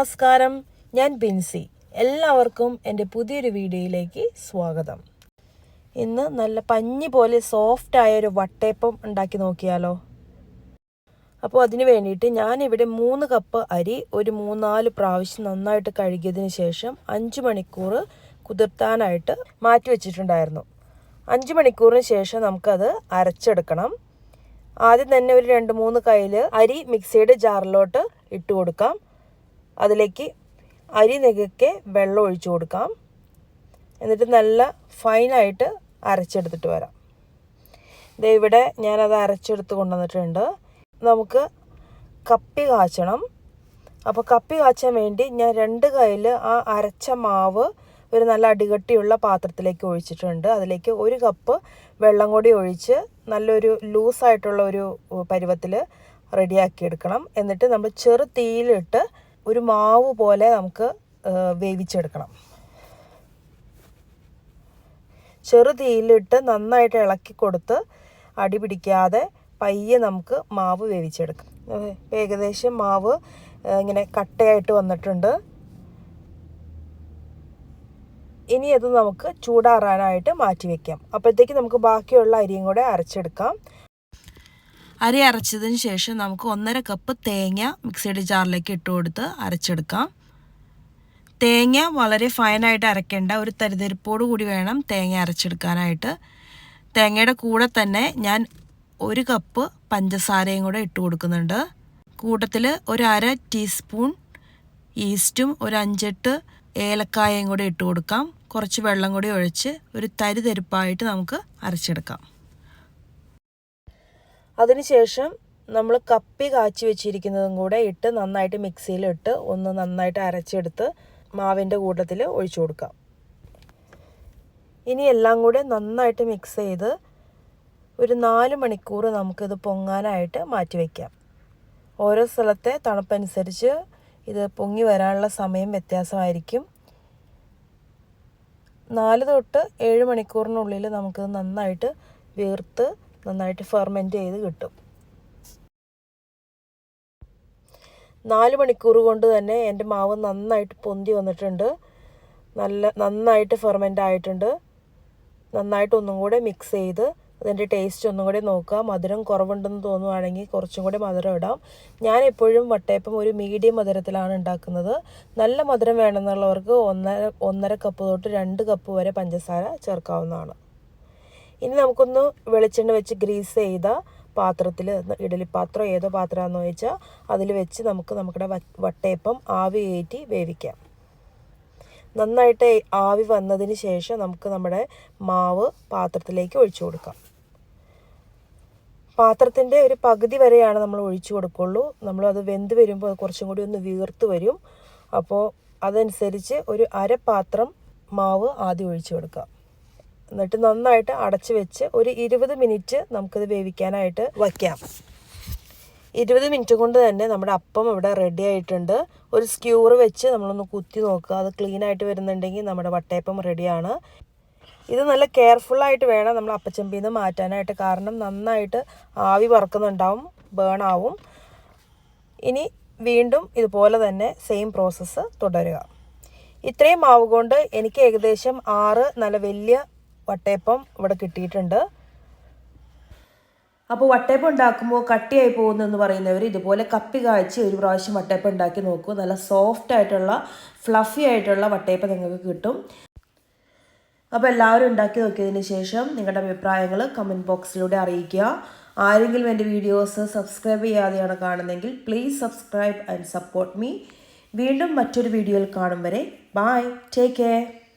നമസ്കാരം, ഞാൻ ബിൻസി. എല്ലാവർക്കും എൻ്റെ പുതിയൊരു വീഡിയോയിലേക്ക് സ്വാഗതം. ഇന്ന് നല്ല പഞ്ഞി പോലെ സോഫ്റ്റായ ഒരു വട്ടയപ്പം ഉണ്ടാക്കി നോക്കിയാലോ. അപ്പോൾ അതിന് വേണ്ടിയിട്ട് ഞാനിവിടെ 3 കപ്പ് അരി ഒരു 3-4 പ്രാവശ്യം നന്നായിട്ട് കഴുകിയതിന് ശേഷം 5 മണിക്കൂർ കുതിർത്താനായിട്ട് മാറ്റി വെച്ചിട്ടുണ്ടായിരുന്നു. 5 മണിക്കൂറിന് ശേഷം നമുക്കത് അരച്ചെടുക്കണം. ആദ്യം തന്നെ ഒരു 2-3 കയ്യിൽ അരി മിക്സിയുടെ ജാറിലോട്ട് ഇട്ട് കൊടുക്കാം. അതിലേക്ക് അരി നെകുക്കെ വെള്ളം ഒഴിച്ചു കൊടുക്കാം. എന്നിട്ട് നല്ല ഫൈനായിട്ട് അരച്ചെടുത്തിട്ട് വരാം. ഇവിടെ ഞാനത് അരച്ചെടുത്ത് കൊണ്ടുവന്നിട്ടുണ്ട്. നമുക്ക് കപ്പി കാച്ചണം. അപ്പോൾ കപ്പി കാച്ചാൻ വേണ്ടി ഞാൻ 2 കയ്യിൽ ആ അരച്ച മാവ് ഒരു നല്ല അടികട്ടിയുള്ള പാത്രത്തിലേക്ക് ഒഴിച്ചിട്ടുണ്ട്. അതിലേക്ക് 1 കപ്പ് വെള്ളം കൂടി ഒഴിച്ച് നല്ലൊരു ലൂസായിട്ടുള്ള ഒരു പരുവത്തിൽ റെഡിയാക്കി എടുക്കണം. എന്നിട്ട് നമ്മൾ ചെറു തീയിലിട്ട് ഒരു മാവ് പോലെ നമുക്ക് വേവിച്ചെടുക്കണം. ചെറു തീയിലിട്ട് നന്നായിട്ട് ഇളക്കി കൊടുത്ത് അടി പിടിക്കാതെ പയ്യെ നമുക്ക് മാവ് വേവിച്ചെടുക്കാം. ഏകദേശം മാവ് ഇങ്ങനെ കട്ടയായിട്ട് വന്നിട്ടുണ്ട്. ഇനി അത് നമുക്ക് ചൂടാറാനായിട്ട് മാറ്റി വയ്ക്കാം. അപ്പോഴത്തേക്ക് നമുക്ക് ബാക്കിയുള്ള അരിയും കൂടെ അരച്ചെടുക്കാം. അരി അരച്ചതിന് ശേഷം നമുക്ക് 1.5 കപ്പ് തേങ്ങ മിക്സിയുടെ ജാറിലേക്ക് ഇട്ട് കൊടുത്ത് അരച്ചെടുക്കാം. തേങ്ങ വളരെ ഫൈനായിട്ട് അരയ്ക്കേണ്ട, ഒരു തരിതരിപ്പോട് കൂടി വേണം തേങ്ങ അരച്ചെടുക്കാനായിട്ട്. തേങ്ങയുടെ കൂടെ തന്നെ ഞാൻ 1 കപ്പ് പഞ്ചസാരയും കൂടെ ഇട്ട് കൊടുക്കുന്നുണ്ട്. കൂട്ടത്തിൽ ഒരു 1/2 ടീസ്പൂൺ ഈസ്റ്റും ഒരു 5-8 ഏലക്കായയും കൂടെ ഇട്ട് കൊടുക്കാം. കുറച്ച് വെള്ളം കൂടി ഒഴിച്ച് ഒരു തരിതരിപ്പായിട്ട് നമുക്ക് അരച്ചെടുക്കാം. അതിനുശേഷം നമ്മൾ കപ്പി കാച്ചി വെച്ചിരിക്കുന്നതും കൂടെ ഇട്ട് നന്നായിട്ട് മിക്സിയിലിട്ട് ഒന്ന് നന്നായിട്ട് അരച്ചെടുത്ത് മാവിൻ്റെ കൂട്ടത്തിൽ ഒഴിച്ചു കൊടുക്കാം. ഇനി എല്ലാം കൂടെ നന്നായിട്ട് മിക്സ് ചെയ്ത് ഒരു 4 മണിക്കൂർ നമുക്കിത് പൊങ്ങാനായിട്ട് മാറ്റി വയ്ക്കാം. ഓരോ സ്ഥലത്തെ തണുപ്പനുസരിച്ച് ഇത് പൊങ്ങി വരാനുള്ള സമയം വ്യത്യാസമായിരിക്കും. 4 തൊട്ട് 7 മണിക്കൂറിനുള്ളിൽ നമുക്കിത് നന്നായിട്ട് വീർത്ത് നന്നായിട്ട് ഫെർമെൻറ്റ് ചെയ്ത് കിട്ടും. 4 മണിക്കൂർ കൊണ്ട് തന്നെ എൻ്റെ മാവ് നന്നായിട്ട് പൊന്തി വന്നിട്ടുണ്ട്. നന്നായിട്ട് ഫെർമെൻ്റ് ആയിട്ടുണ്ട്. നന്നായിട്ട് ഒന്നും കൂടെ മിക്സ് ചെയ്ത് അതിൻ്റെ ടേസ്റ്റ് ഒന്നും കൂടെ നോക്കുക. മധുരം കുറവുണ്ടെന്ന് തോന്നുവാണെങ്കിൽ കുറച്ചും കൂടെ മധുരം ഇടാം. ഞാൻ എപ്പോഴും വട്ടയപ്പം ഒരു മീഡിയം മധുരത്തിലാണ് ഉണ്ടാക്കുന്നത്. നല്ല മധുരം വേണമെന്നുള്ളവർക്ക് 1.5 കപ്പ് തൊട്ട് 2 കപ്പ് വരെ പഞ്ചസാര ചേർക്കാവുന്നതാണ്. ഇനി നമുക്കൊന്ന് വെളിച്ചെണ്ണ വെച്ച് ഗ്രീസ് ചെയ്ത പാത്രത്തിൽ, ഇഡലിപ്പാത്രം ഏതോ പാത്രമാണെന്ന് വെച്ചാൽ അതിൽ വെച്ച് നമ്മുടെ വട്ടയപ്പം ആവി കയറ്റി വേവിക്കാം. നന്നായിട്ട് ആവി വന്നതിന് ശേഷം നമുക്ക് നമ്മുടെ മാവ് പാത്രത്തിലേക്ക് ഒഴിച്ചു കൊടുക്കാം. പാത്രത്തിൻ്റെ ഒരു പകുതി വരെയാണ് നമ്മൾ ഒഴിച്ചു കൊടുക്കുള്ളൂ. നമ്മളത് വെന്ത് വരുമ്പോൾ കുറച്ചും കൂടി ഒന്ന് വീർത്ത് വരും. അപ്പോൾ അതനുസരിച്ച് ഒരു 1/2 പാത്രം മാവ് ആദ്യം ഒഴിച്ചു കൊടുക്കാം. എന്നിട്ട് നന്നായിട്ട് അടച്ചു വെച്ച് ഒരു 20 മിനിറ്റ് നമുക്കിത് വേവിക്കാനായിട്ട് വയ്ക്കാം. 20 മിനിറ്റ് കൊണ്ട് തന്നെ നമ്മുടെ അപ്പം ഇവിടെ റെഡി ആയിട്ടുണ്ട്. ഒരു സ്ക്യൂർ വെച്ച് നമ്മളൊന്ന് കുത്തി നോക്കുക. അത് ക്ലീനായിട്ട് വരുന്നുണ്ടെങ്കിൽ നമ്മുടെ വട്ടയപ്പം റെഡിയാണ്. ഇത് നല്ല കെയർഫുള്ളായിട്ട് വേണം നമ്മൾ അപ്പച്ചമ്പിൽ നിന്ന് മാറ്റാനായിട്ട്. കാരണം നന്നായിട്ട് ആവി പറക്കുന്നുണ്ടാവും, ബേൺ ആവും. ഇനി വീണ്ടും ഇതുപോലെ തന്നെ സെയിം പ്രോസസ്സ് തുടരുക. ഇത്രയും മാവ് കൊണ്ട് എനിക്ക് ഏകദേശം 6 നല്ല വലിയ വട്ടയപ്പം ഇവിടെ കിട്ടിയിട്ടുണ്ട്. അപ്പോൾ വട്ടയപ്പം ഉണ്ടാക്കുമ്പോൾ കട്ടിയായി പോകുന്നെന്ന് പറയുന്നവർ ഇതുപോലെ കപ്പി കാച്ചി ഒരു പ്രാവശ്യം വട്ടയപ്പം ഉണ്ടാക്കി നോക്കൂ. നല്ല സോഫ്റ്റ് ആയിട്ടുള്ള ഫ്ലഫി ആയിട്ടുള്ള വട്ടയപ്പം നിങ്ങൾക്ക് കിട്ടും. അപ്പോൾ എല്ലാവരും ഉണ്ടാക്കി നോക്കിയതിന് ശേഷം നിങ്ങളുടെ അഭിപ്രായങ്ങൾ കമൻറ്റ് ബോക്സിലൂടെ അറിയിക്കുക. ആരെങ്കിലും എൻ്റെ വീഡിയോസ് സബ്സ്ക്രൈബ് ചെയ്യാതെയാണ് കാണുന്നതെങ്കിൽ please subscribe and support me. വീണ്ടും മറ്റൊരു വീഡിയോയിൽ കാണും വരെ ബൈ, ടേക്ക് കെയർ.